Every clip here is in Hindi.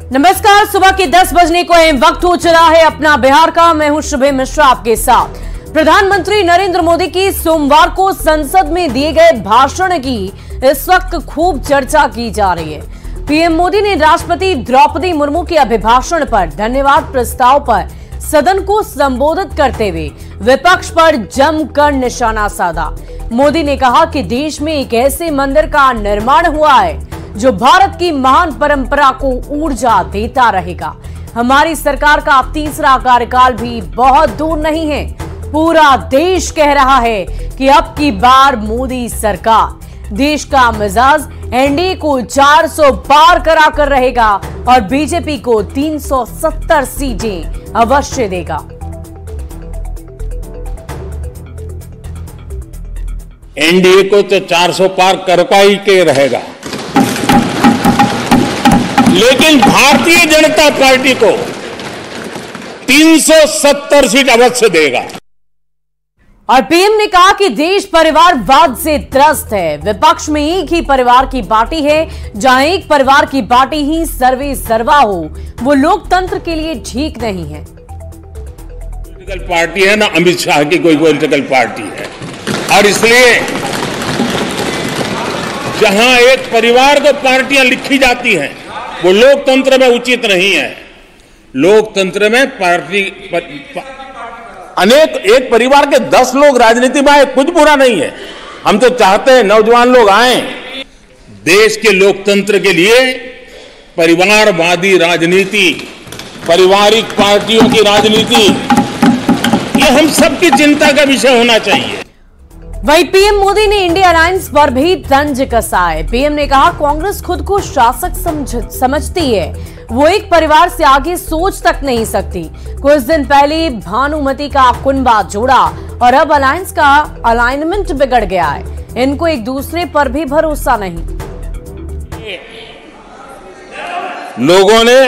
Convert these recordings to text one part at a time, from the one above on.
नमस्कार, सुबह के 10 बजने को वक्त हो चला है अपना बिहार का। मैं हूं शुभे मिश्रा आपके साथ। प्रधानमंत्री नरेंद्र मोदी की सोमवार को संसद में दिए गए भाषण की इस वक्त खूब चर्चा की जा रही है। पीएम मोदी ने राष्ट्रपति द्रौपदी मुर्मू के अभिभाषण पर धन्यवाद प्रस्ताव पर सदन को संबोधित करते हुए विपक्ष पर जमकर निशाना साधा। मोदी ने कहा कि देश में एक ऐसे मंदिर का निर्माण हुआ है जो भारत की महान परंपरा को ऊर्जा देता रहेगा। हमारी सरकार का तीसरा कार्यकाल भी बहुत दूर नहीं है। पूरा देश कह रहा है कि अब की बार मोदी सरकार। देश का मिजाज एनडीए को 400 पार करा कर रहेगा और बीजेपी को 370 सीटें अवश्य देगा। एनडीए को तो 400 पार करका ही के रहेगा, लेकिन भारतीय जनता पार्टी को 370 सीट अवश्य देगा। और पीएम ने कहा कि देश परिवारवाद से त्रस्त है। विपक्ष में एक ही परिवार की पार्टी है। जहां एक परिवार की पार्टी ही सर्वे सर्वा हो, वो लोकतंत्र के लिए ठीक नहीं है। पॉलिटिकल पार्टी है ना अमित शाह की कोई पॉलिटिकल पार्टी है, और इसलिए जहां एक परिवार को पार्टियां लिखी जाती हैं वो लोकतंत्र में उचित नहीं है। लोकतंत्र में पार्टी अनेक एक परिवार के 10 लोग राजनीति में आए, कुछ बुरा नहीं है। हम तो चाहते हैं नौजवान लोग आए। देश के लोकतंत्र के लिए परिवारवादी राजनीति, पारिवारिक पार्टियों की राजनीति, ये हम सबकी चिंता का विषय होना चाहिए। वहीं पीएम मोदी ने इंडिया अलायंस पर भी तंज कसा है। पीएम ने कहा कांग्रेस खुद को शासक समझती है, वो एक परिवार से आगे सोच तक नहीं सकती। कुछ दिन पहले भानुमति का कुनबा जोड़ा और अब अलायंस का अलाइनमेंट बिगड़ गया है। इनको एक दूसरे पर भी भरोसा नहीं। लोगों ने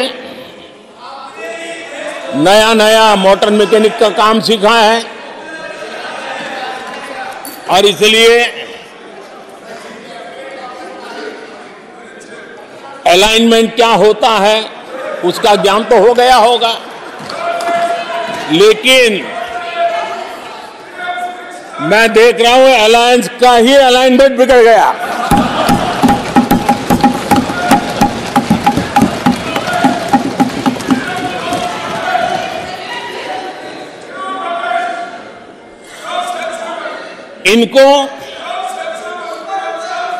नया नया मोटर मैकेनिक का काम सीखा है और इसलिए अलाइनमेंट क्या होता है उसका ज्ञान तो हो गया होगा, लेकिन मैं देख रहा हूं अलायंस का ही अलाइनमेंट बिगड़ गया। इनको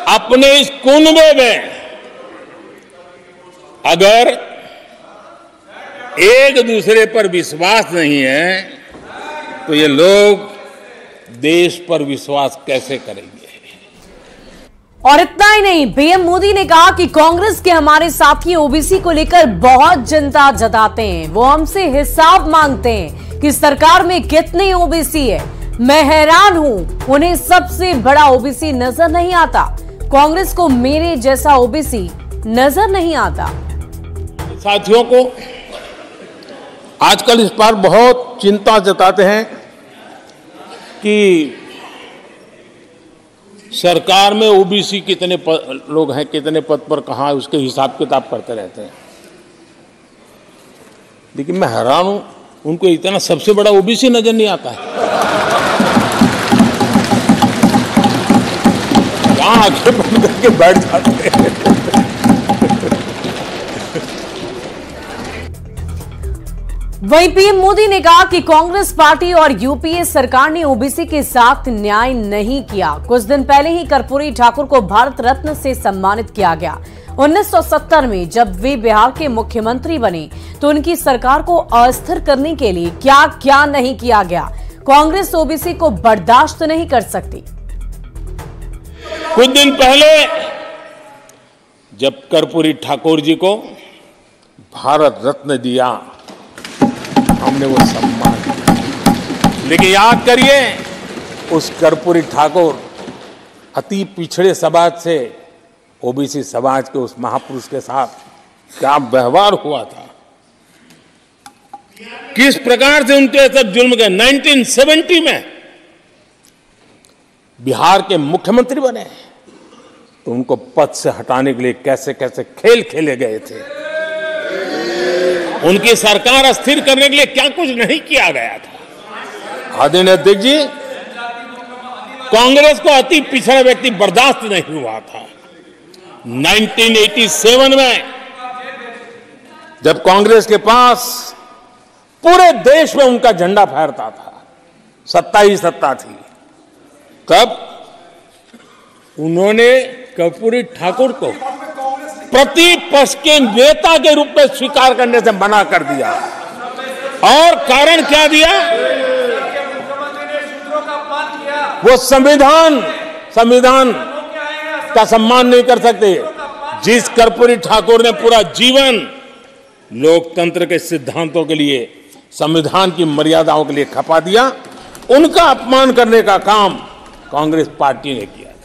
अपने इस कुनबे में अगर एक दूसरे पर विश्वास नहीं है तो ये लोग देश पर विश्वास कैसे करेंगे। और इतना ही नहीं, पीएम मोदी ने कहा कि कांग्रेस के हमारे साथी ओबीसी को लेकर बहुत चिंता जताते हैं। वो हमसे हिसाब मांगते हैं कि सरकार में कितने ओबीसी है। मैं हैरान हूं, उन्हें सबसे बड़ा ओबीसी नजर नहीं आता। कांग्रेस को मेरे जैसा ओबीसी नजर नहीं आता। साथियों को आजकल इस पर बहुत चिंता जताते हैं कि सरकार में ओबीसी कितने लोग हैं, कितने पद पर कहां है, उसके हिसाब किताब करते रहते हैं। लेकिन मैं हैरान हूं, उनको इतना सबसे बड़ा ओबीसी नजर नहीं आता है। आंखें बंद करके बैठ जाते हैं। वहीं पीएम मोदी ने कहा कि कांग्रेस पार्टी और यूपीए सरकार ने ओबीसी के साथ न्याय नहीं किया। कुछ दिन पहले ही कर्पूरी ठाकुर को भारत रत्न से सम्मानित किया गया। 1970 में जब वे बिहार के मुख्यमंत्री बने तो उनकी सरकार को अस्थिर करने के लिए क्या क्या नहीं किया गया। कांग्रेस ओबीसी को बर्दाश्त नहीं कर सकती। कुछ दिन पहले जब कर्पूरी ठाकुर जी को भारत रत्न दिया, हमने वो सम्मान किया। लेकिन याद करिए, उस कर्पूरी ठाकुर अति पिछड़े समाज से ओबीसी समाज के उस महापुरुष के साथ क्या व्यवहार हुआ था, किस प्रकार से उनके साथ जुल्म किया। 1970 में बिहार के मुख्यमंत्री बने तो उनको पद से हटाने के लिए कैसे कैसे खेल खेले गए थे। उनकी सरकार अस्थिर करने के लिए क्या कुछ नहीं किया गया था। आदरणीय अध्यक्ष जी, कांग्रेस को अति पिछड़ा व्यक्ति बर्दाश्त नहीं हुआ था। 1987 में जब कांग्रेस के पास पूरे देश में उनका झंडा फहरता था, सत्ता ही सत्ता थी, तब उन्होंने कर्पूरी ठाकुर को प्रतिपक्ष के नेता के रूप में स्वीकार करने से मना कर दिया। और कारण क्या दिया? वो संविधान का सम्मान नहीं कर सकते। जिस कर्पूरी ठाकुर ने पूरा जीवन लोकतंत्र के सिद्धांतों के लिए, संविधान की मर्यादाओं के लिए खपा दिया, उनका अपमान करने का काम कांग्रेस पार्टी ने किया था।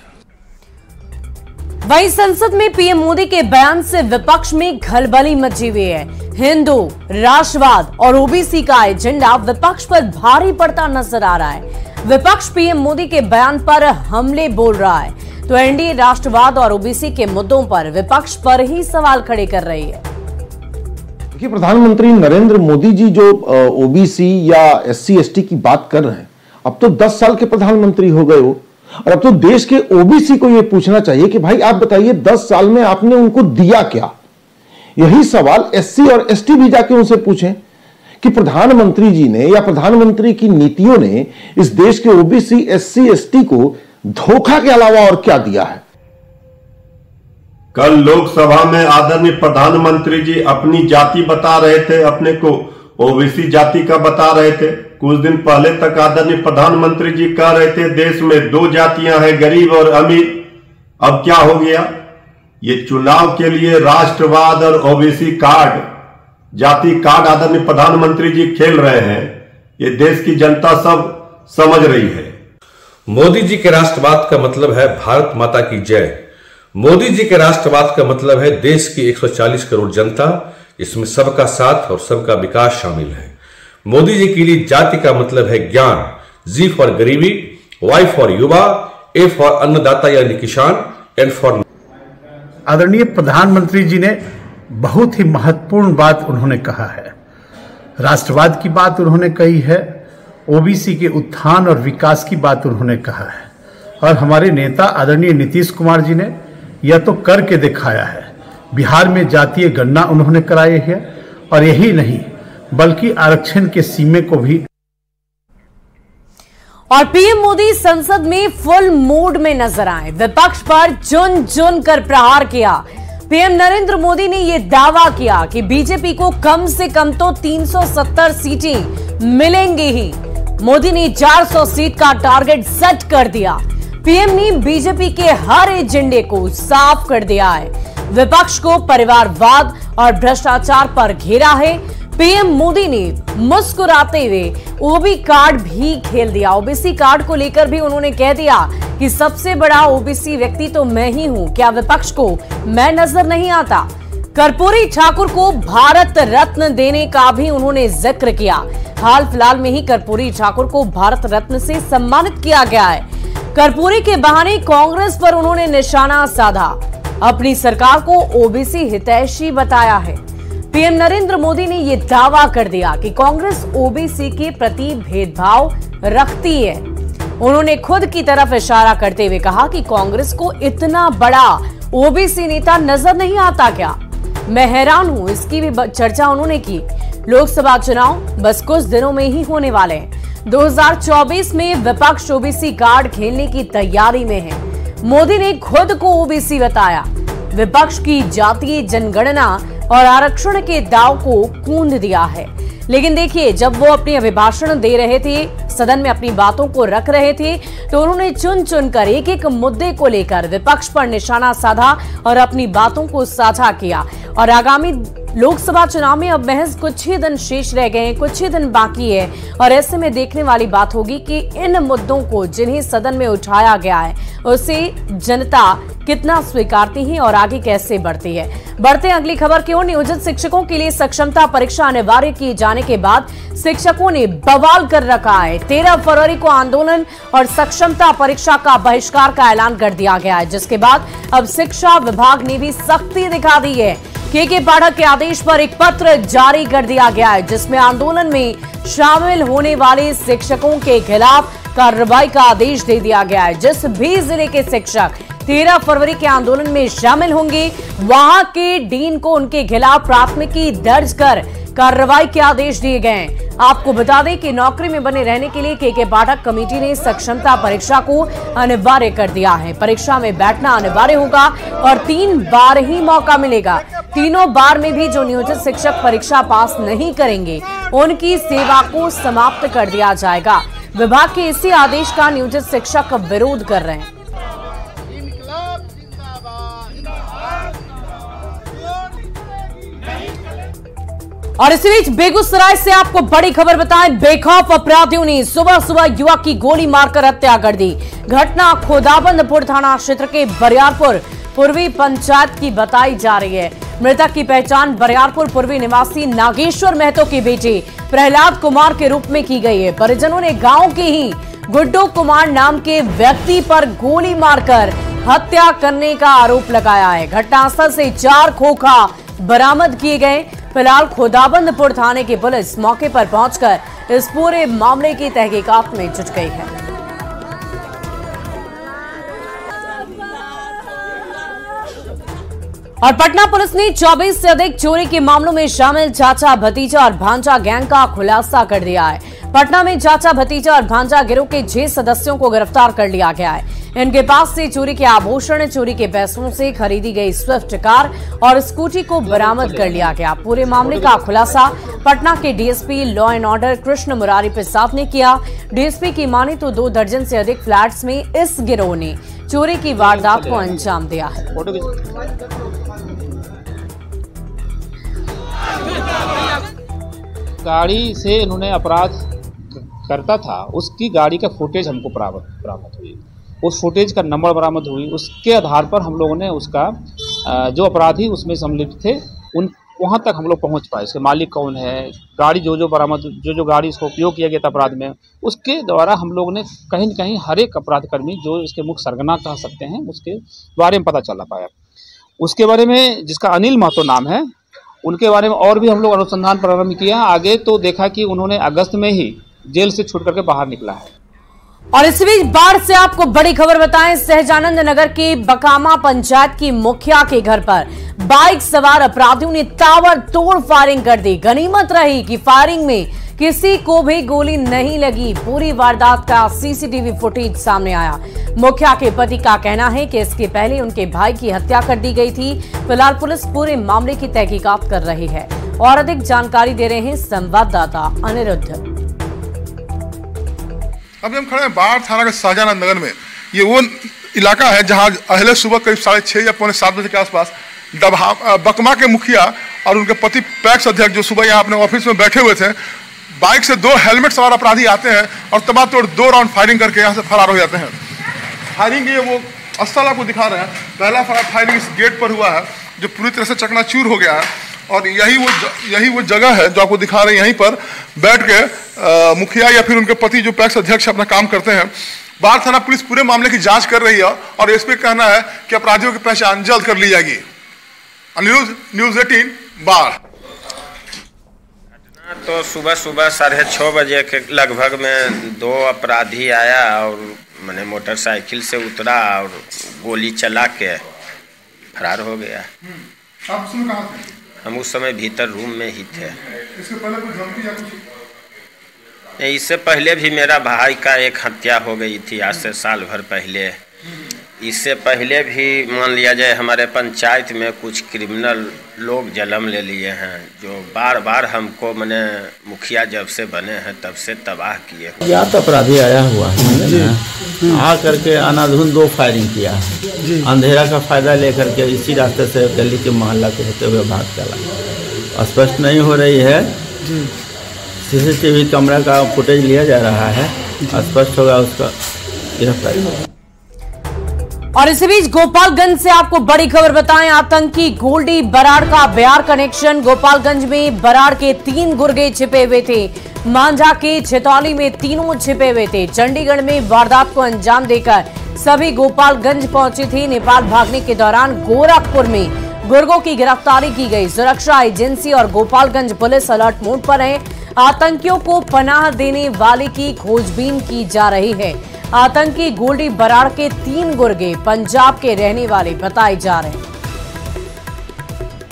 वहीं संसद में पीएम मोदी के बयान से विपक्ष में खलबली मची हुई है। हिंदू राष्ट्रवाद और ओबीसी का एजेंडा विपक्ष पर भारी पड़ता नजर आ रहा है। विपक्ष पीएम मोदी के बयान पर हमले बोल रहा है, तो एनडीए राष्ट्रवाद और ओबीसी के मुद्दों पर विपक्ष पर ही सवाल खड़े कर रही है। देखिए, प्रधानमंत्री नरेंद्र मोदी जी जो ओबीसी या एससी एसटी की बात कर रहे हैं, अब तो 10 साल के प्रधानमंत्री हो गए हो, और अब तो देश के ओबीसी को यह पूछना चाहिए कि भाई आप बताइए 10 साल में आपने उनको दिया क्या। यही सवाल एससी और एसटी भी जाके उनसे पूछें कि प्रधानमंत्री जी ने या प्रधानमंत्री की नीतियों ने इस देश के ओबीसी एससी एसटी को धोखा के अलावा और क्या दिया है। कल लोकसभा में आदरणीय प्रधानमंत्री जी अपनी जाति बता रहे थे, अपने को ओबीसी जाति का बता रहे थे। कुछ दिन पहले तक आदरणीय प्रधानमंत्री जी कह रहे थे देश में 2 जातियां हैं, गरीब और अमीर। अब क्या हो गया? ये चुनाव के लिए राष्ट्रवाद और ओबीसी कार्ड, जाति कार्ड आदरणीय प्रधानमंत्री जी खेल रहे हैं। ये देश की जनता सब समझ रही है। मोदी जी के राष्ट्रवाद का मतलब है भारत माता की जय। मोदी जी के राष्ट्रवाद का मतलब है देश की 140 करोड़ जनता, इसमें सबका साथ और सबका विकास शामिल है। मोदी जी के लिए जाति का मतलब है ज्ञान, जी फॉर गरीबी, वाई फॉर युवा, ए फॉर अन्नदाता यानी किसान, एंड फॉर। आदरणीय प्रधानमंत्री जी ने बहुत ही महत्वपूर्ण बात उन्होंने कहा है। राष्ट्रवाद की बात उन्होंने कही है, ओबीसी के उत्थान और विकास की बात उन्होंने कहा है, और हमारे नेता आदरणीय नीतीश कुमार जी ने यह तो करके दिखाया है। बिहार में जातीय गणना उन्होंने कराई है, और यही नहीं बल्कि आरक्षण के सीमे को भी। और पीएम मोदी संसद में फुल मूड में नजर आए, विपक्ष पर चुन चुन कर प्रहार किया। पीएम नरेंद्र मोदी ने यह दावा किया कि बीजेपी को कम से कम तो 370 सीटें मिलेंगी ही। मोदी ने 400 सीट का टारगेट सेट कर दिया। पीएम ने बीजेपी के हर एजेंडे को साफ कर दिया है। विपक्ष को परिवारवाद और भ्रष्टाचार पर घेरा है। पीएम मोदी ने मुस्कुराते हुए ओबी कार्ड भी खेल दिया। ओबीसी कार्ड को लेकर भी उन्होंने कह दिया कि सबसे बड़ा ओबीसी व्यक्ति तो मैं ही हूं, क्या विपक्ष को मैं नजर नहीं आता। कर्पूरी ठाकुर को भारत रत्न देने का भी उन्होंने जिक्र किया। हाल फिलहाल में ही कर्पूरी ठाकुर को भारत रत्न से सम्मानित किया गया है। कर्पूरी के बहाने कांग्रेस पर उन्होंने निशाना साधा, अपनी सरकार को ओबीसी हितैषी बताया है। पीएम नरेंद्र मोदी ने यह दावा कर दिया कि कांग्रेस ओबीसी के प्रति भेदभाव रखती है। उन्होंने खुद की तरफ इशारा करते हुए कहा कि कांग्रेस को इतना बड़ा ओबीसी नेता नजर नहीं आता क्या? मैं हैरान हूं। इसकी भी चर्चा उन्होंने की। लोकसभा चुनाव बस कुछ दिनों में ही होने वाले हैं। 2024 में विपक्ष ओबीसी कार्ड खेलने की तैयारी में है। मोदी ने खुद को ओबीसी बताया। विपक्ष की जातीय जनगणना और आरक्षण के दाव को कूंद दिया है। लेकिन देखिए, जब वो अपने अभिभाषण दे रहे थे, सदन में अपनी बातों को रख रहे थे, तो उन्होंने चुन चुनकर एक एक मुद्दे को लेकर विपक्ष पर निशाना साधा और अपनी बातों को साझा किया। और आगामी लोकसभा चुनाव में अब महज कुछ ही दिन शेष रह गए हैं, कुछ ही दिन बाकी है, और ऐसे में देखने वाली बात होगी कि इन मुद्दों को जिन्हें सदन में उठाया गया है उसे जनता कितना स्वीकारती है और आगे कैसे बढ़ती है। बढ़ते अगली खबर की ओर। नियोजित शिक्षकों के लिए सक्षमता परीक्षा अनिवार्य किए जाने के बाद शिक्षकों ने बवाल कर रखा है। 13 फरवरी को आंदोलन और सक्षमता परीक्षा का बहिष्कार का ऐलान कर दिया गया है, जिसके बाद अब शिक्षा विभाग ने भी सख्ती दिखा दी है। के पाठक के आदेश पर एक पत्र जारी कर दिया गया है, जिसमें आंदोलन में शामिल होने वाले शिक्षकों के खिलाफ कार्रवाई का आदेश दे दिया गया है। जिस भी जिले के शिक्षक 13 फरवरी के आंदोलन में शामिल होंगे, वहां के डीन को उनके खिलाफ प्राथमिकी दर्ज कर कार्रवाई के आदेश दिए गए हैं। आपको बता दें कि नौकरी में बने रहने के लिए के पाठक कमेटी ने सक्षमता परीक्षा को अनिवार्य कर दिया है। परीक्षा में बैठना अनिवार्य होगा और 3 बार ही मौका मिलेगा। तीनों बार में भी जो नियोजित शिक्षक परीक्षा पास नहीं करेंगे, उनकी सेवा को समाप्त कर दिया जाएगा। विभाग के इसी आदेश का नियोजित शिक्षक विरोध कर रहे हैं। और इसी बीच बेगूसराय से आपको बड़ी खबर बताएं, बेखौफ अपराधियों ने सुबह सुबह युवक की गोली मारकर हत्या कर दी। घटना खोदाबंदपुर थाना क्षेत्र के बरियारपुर पूर्वी पंचायत की बताई जा रही है। मृतक की पहचान बरियारपुर पूर्वी निवासी नागेश्वर महतो के बेटे प्रहलाद कुमार के रूप में की गई है। परिजनों ने गांव के ही गुड्डू कुमार नाम के व्यक्ति पर गोली मारकर हत्या करने का आरोप लगाया है। घटनास्थल से 4 खोखा बरामद किए गए। फिलहाल खोदाबंदपुर थाने की पुलिस मौके पर पहुंचकर इस पूरे मामले की तहकीकात में जुट गई है। और पटना पुलिस ने 24 से अधिक चोरी के मामलों में शामिल चाचा भतीजा और भांजा गैंग का खुलासा कर दिया है। पटना में चाचा भतीजा और भांजा गिरोह के 6 सदस्यों को गिरफ्तार कर लिया गया है। इनके पास से चोरी के आभूषण, चोरी के पैसों से खरीदी गई स्विफ्ट कार और स्कूटी को बरामद कर लिया गया। पूरे मामले का खुलासा पटना के DSP law and order Krishna Murari Prasad ने किया। डीएसपी की माने तो 2 दर्जन से अधिक फ्लैट्स में इस गिरोह ने चोरी की वारदात को अंजाम दिया है। गाड़ी से इन्होंने अपराध करता था, उसकी गाड़ी का फुटेज हमको बरामद हुई। उस फुटेज का नंबर बरामद हुई। उसके आधार पर हम लोगों ने उसका जो अपराधी उसमें संलिप्त थे उन वहाँ तक हम लोग पहुँच पाए। उसके मालिक कौन है, गाड़ी जो बरामद जो गाड़ी इसको उपयोग किया गया था अपराध में, उसके द्वारा हम लोगों ने कहीं न कहीं हर एक अपराधकर्मी जो इसके मुख्य सरगना कह सकते हैं उसके बारे में पता चला पाया। उसके बारे में जिसका अनिल महतो नाम है, उनके बारे में और भी हम लोग अनुसंधान प्रारंभ किया। आगे तो देखा कि उन्होंने अगस्त में ही जेल से छूट करके बाहर निकला है। और इस बीच बाढ़ से आपको बड़ी खबर बताएं, सहजानंद नगर के बकामा पंचायत की मुखिया के घर पर बाइक सवार अपराधियों ने ताबड़तोड़ फायरिंग कर दी। गनीमत रही कि फायरिंग में किसी को भी गोली नहीं लगी। पूरी वारदात का सीसीटीवी फुटेज सामने आया। मुखिया के पति का कहना है कि इसके पहले उनके भाई की हत्या कर दी गई थी। फिलहाल पुलिस पूरे मामले की तहकीकात कर रही है। और अधिक जानकारी दे रहे हैं संवाददाता अनिरुद्ध। अभी हम खड़े हैं बाढ़ थाना के शाहजहां नगर में। ये वो इलाका है जहां अहले सुबह करीब 6:30 या पौने 7 बजे के आसपास बकमा के मुखिया और उनके पति पैक्स अध्यक्ष जो सुबह यहाँ अपने ऑफिस में बैठे हुए थे, बाइक से 2 हेलमेट सवार अपराधी आते हैं और तबातोड़ 2 राउंड फायरिंग करके यहाँ से फरार हो जाते हैं। फायरिंग ये वो स्थल आपको दिखा रहे हैं। पहला फायरिंग इस गेट पर हुआ है जो पूरी तरह से चकनाचूर हो गया है। और यही वो जगह है जो आपको दिखा रहे हैं। यहीं पर बैठ के मुखिया या फिर उनके पति जो पैक्स अध्यक्ष अपना काम करते हैं। बाढ़ थाना पुलिस पूरे मामले की जांच कर रही है और एसपी का कहना है कि अपराधियों की पहचान जल्द कर ली जाएगी। अनिरुद्ध, न्यूज़ 18 बाढ़। तो सुबह 6:30 बजे के लगभग में 2 अपराधी आया और मैंने मोटरसाइकिल से उतरा और गोली चला के फरार हो गया। आप उसमें कहाँ थे? हम उस समय भीतर रूम में ही थे। इससे पहले कोई धमकी या कुछ? नहीं, इससे पहले भी मेरा भाई का एक हत्या हो गई थी आज से साल भर पहले। इससे पहले भी मान लिया जाए हमारे पंचायत में कुछ क्रिमिनल लोग जन्म ले लिए हैं जो बार बार हमको मैंने मुखिया जब से बने हैं तब से तबाह किए। या तो अपराधी आया हुआ है आ करके अनाधुन 2 फायरिंग किया है। अंधेरा का फायदा लेकर के इसी रास्ते से गली के मोहल्ला के होते हुए भाग चला। स्पष्ट नहीं हो रही है। सीसीटीवी कैमरा का फुटेज लिया जा रहा है, स्पष्ट होगा उसका गिरफ्तारी। और इसी बीच गोपालगंज से आपको बड़ी खबर बताएं, आतंकी गोल्डी बराड़ का बिहार कनेक्शन। गोपालगंज में बराड़ के 3 गुर्गे छिपे हुए थे। मांझा के छितौली में तीनों छिपे हुए थे। चंडीगढ़ में वारदात को अंजाम देकर सभी गोपालगंज पहुंचे थे। नेपाल भागने के दौरान गोरखपुर में गुर्गों की गिरफ्तारी की गई। सुरक्षा एजेंसी और गोपालगंज पुलिस अलर्ट मोड पर है। आतंकियों को पनाह देने वाले की खोजबीन की जा रही है। आतंकी गोल्डी बराड़ के 3 गुर्गे पंजाब के रहने वाले बताए जा रहे हैं।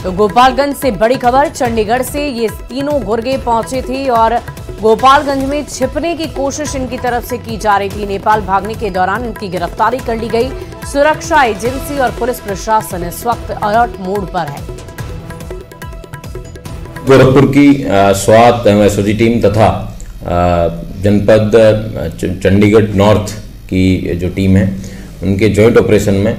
तो गोपालगंज से बड़ी खबर, चंडीगढ़ से ये तीनों गुर्गे पहुंचे थे और गोपालगंज में छिपने की कोशिश इनकी तरफ से की जा रही थी। नेपाल भागने के दौरान इनकी गिरफ्तारी कर ली गई। सुरक्षा एजेंसी और पुलिस प्रशासन इस वक्त अलर्ट मोड पर है। गोरखपुर की स्वात एसओजी टीम तथा जनपद चंडीगढ़ नॉर्थ की जो टीम है, उनके जॉइंट ऑपरेशन में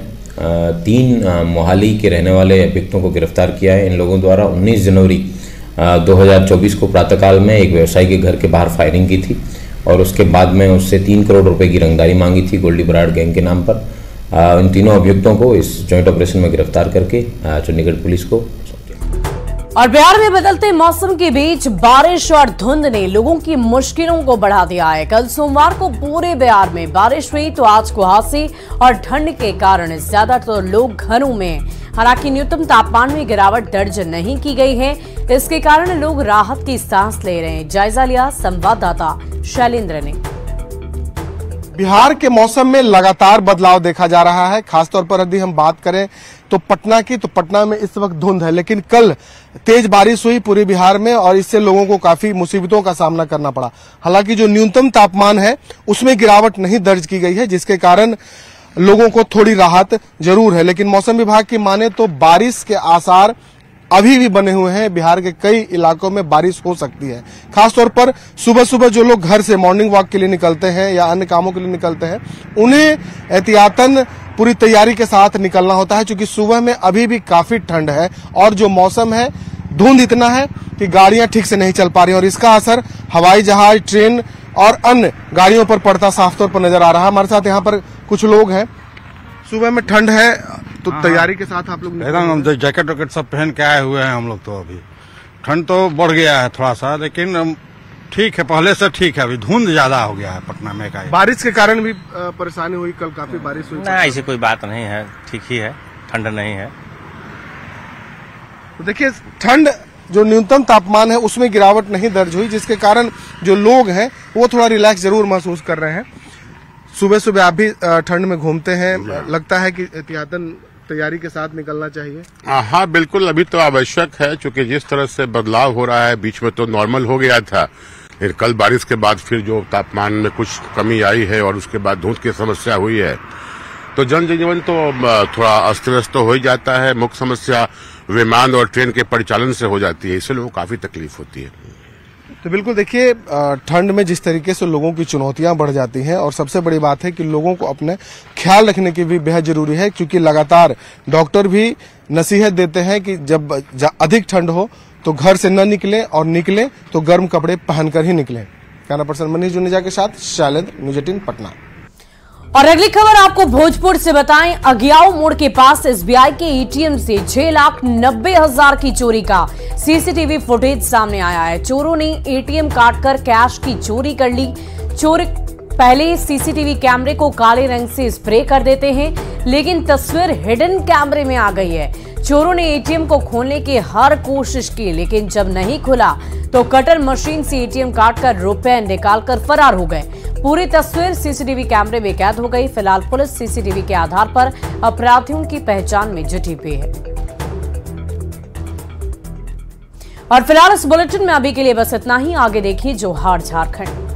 3 मोहाली के रहने वाले अभियुक्तों को गिरफ्तार किया है। इन लोगों द्वारा 19 जनवरी 2024 को प्रातःकाल में एक व्यवसायी के घर के बाहर फायरिंग की थी और उसके बाद में उससे 3 करोड़ रुपए की रंगदारी मांगी थी गोल्डी बराड़ गैंग के नाम पर। इन तीनों अभियुक्तों को इस जॉइंट ऑपरेशन में गिरफ्तार करके चंडीगढ़ पुलिस को। और बिहार में बदलते मौसम के बीच बारिश और धुंध ने लोगों की मुश्किलों को बढ़ा दिया है। कल सोमवार को पूरे बिहार में बारिश हुई तो आज कुहासे और ठंड के कारण ज्यादातर लोग घरों में। हालांकि न्यूनतम तापमान में गिरावट दर्ज नहीं की गई है। इसके कारण लोग राहत की सांस ले रहे हैं। जायजा लिया संवाददाता शैलेंद्र ने। बिहार के मौसम में लगातार बदलाव देखा जा रहा है। खासतौर पर यदि हम बात करें तो पटना की, तो पटना में इस वक्त धुंध है, लेकिन कल तेज बारिश हुई पूरे बिहार में और इससे लोगों को काफी मुसीबतों का सामना करना पड़ा। हालांकि जो न्यूनतम तापमान है उसमें गिरावट नहीं दर्ज की गई है, जिसके कारण लोगों को थोड़ी राहत जरूर है। लेकिन मौसम विभाग की माने तो बारिश के आसार अभी भी बने हुए हैं। बिहार के कई इलाकों में बारिश हो सकती है। खासतौर पर सुबह सुबह जो लोग घर से मॉर्निंग वॉक के लिए निकलते हैं या अन्य कामों के लिए निकलते हैं, उन्हें एहतियातन पूरी तैयारी के साथ निकलना होता है, क्योंकि सुबह में अभी भी काफी ठंड है और जो मौसम है, धुंध इतना है कि गाड़ियां ठीक से नहीं चल पा रही और इसका असर हवाई जहाज, ट्रेन और अन्य गाड़ियों पर पड़ता साफ तौर पर नजर आ रहा है। हमारे साथ यहाँ पर कुछ लोग हैं। सुबह में ठंड है तो तैयारी के साथ आप लोग एकदम जैकेट वैकेट सब पहन के आए हुए हैं हम लोग। तो अभी ठंड तो बढ़ गया है थोड़ा सा, लेकिन ठीक है, पहले से ठीक है। अभी धुंध ज्यादा हो गया है पटना में। बारिश के कारण भी परेशानी हुई, कल काफी बारिश हुई। ना, ऐसी कोई बात नहीं है, ठीक ही है, ठंड नहीं है। तो देखिए, ठंड जो न्यूनतम तापमान है उसमें गिरावट नहीं दर्ज हुई, जिसके कारण जो लोग हैं वो थोड़ा रिलैक्स जरूर महसूस कर रहे हैं। सुबह सुबह आप भी ठंड में घूमते हैं, लगता है कि एहतियातन तैयारी के साथ निकलना चाहिए। हाँ बिल्कुल, अभी तो आवश्यक है, क्योंकि जिस तरह से बदलाव हो रहा है, बीच में तो नॉर्मल हो गया था, फिर कल बारिश के बाद फिर जो तापमान में कुछ कमी आई है और उसके बाद धुंध की समस्या हुई है, तो जनजीवन तो थोड़ा अस्त व्यस्त तो हो ही जाता है। मुख्य समस्या विमान और ट्रेन के परिचालन से हो जाती है, इससे लोगों को काफी तकलीफ होती है। तो बिल्कुल देखिए, ठंड में जिस तरीके से लोगों की चुनौतियां बढ़ जाती हैं और सबसे बड़ी बात है कि लोगों को अपने ख्याल रखने की भी बेहद जरूरी है, क्योंकि लगातार डॉक्टर भी नसीहत देते हैं कि जब अधिक ठंड हो तो घर से न निकलें और निकलें तो गर्म कपड़े पहनकर ही निकलें। कैमरा पर्सन मनीष जुनेजा के साथ शैलेंद्र, न्यूज़ 18 पटना। और अगली खबर आपको भोजपुर से बताएं। अगियाओं मोड़ के पास एसबीआई के एटीएम से 6,90,000 की चोरी का सीसीटीवी फुटेज सामने आया है। चोरों ने एटीएम काटकर कैश की चोरी कर ली। चोर पहले सीसीटीवी कैमरे को काले रंग से स्प्रे कर देते हैं, लेकिन तस्वीर हिडन कैमरे में आ गई है। चोरों ने एटीएम को खोलने की हर कोशिश की, लेकिन जब नहीं खुला तो कटर मशीन से एटीएम काटकर रुपए निकालकर फरार हो गए। पूरी तस्वीर सीसीटीवी कैमरे में कैद हो गई। फिलहाल पुलिस सीसीटीवी के आधार पर अपराधियों की पहचान में जुटी हुई है। और फिलहाल इस बुलेटिन में अभी के लिए बस इतना ही। आगे देखिए जोहार झारखंड।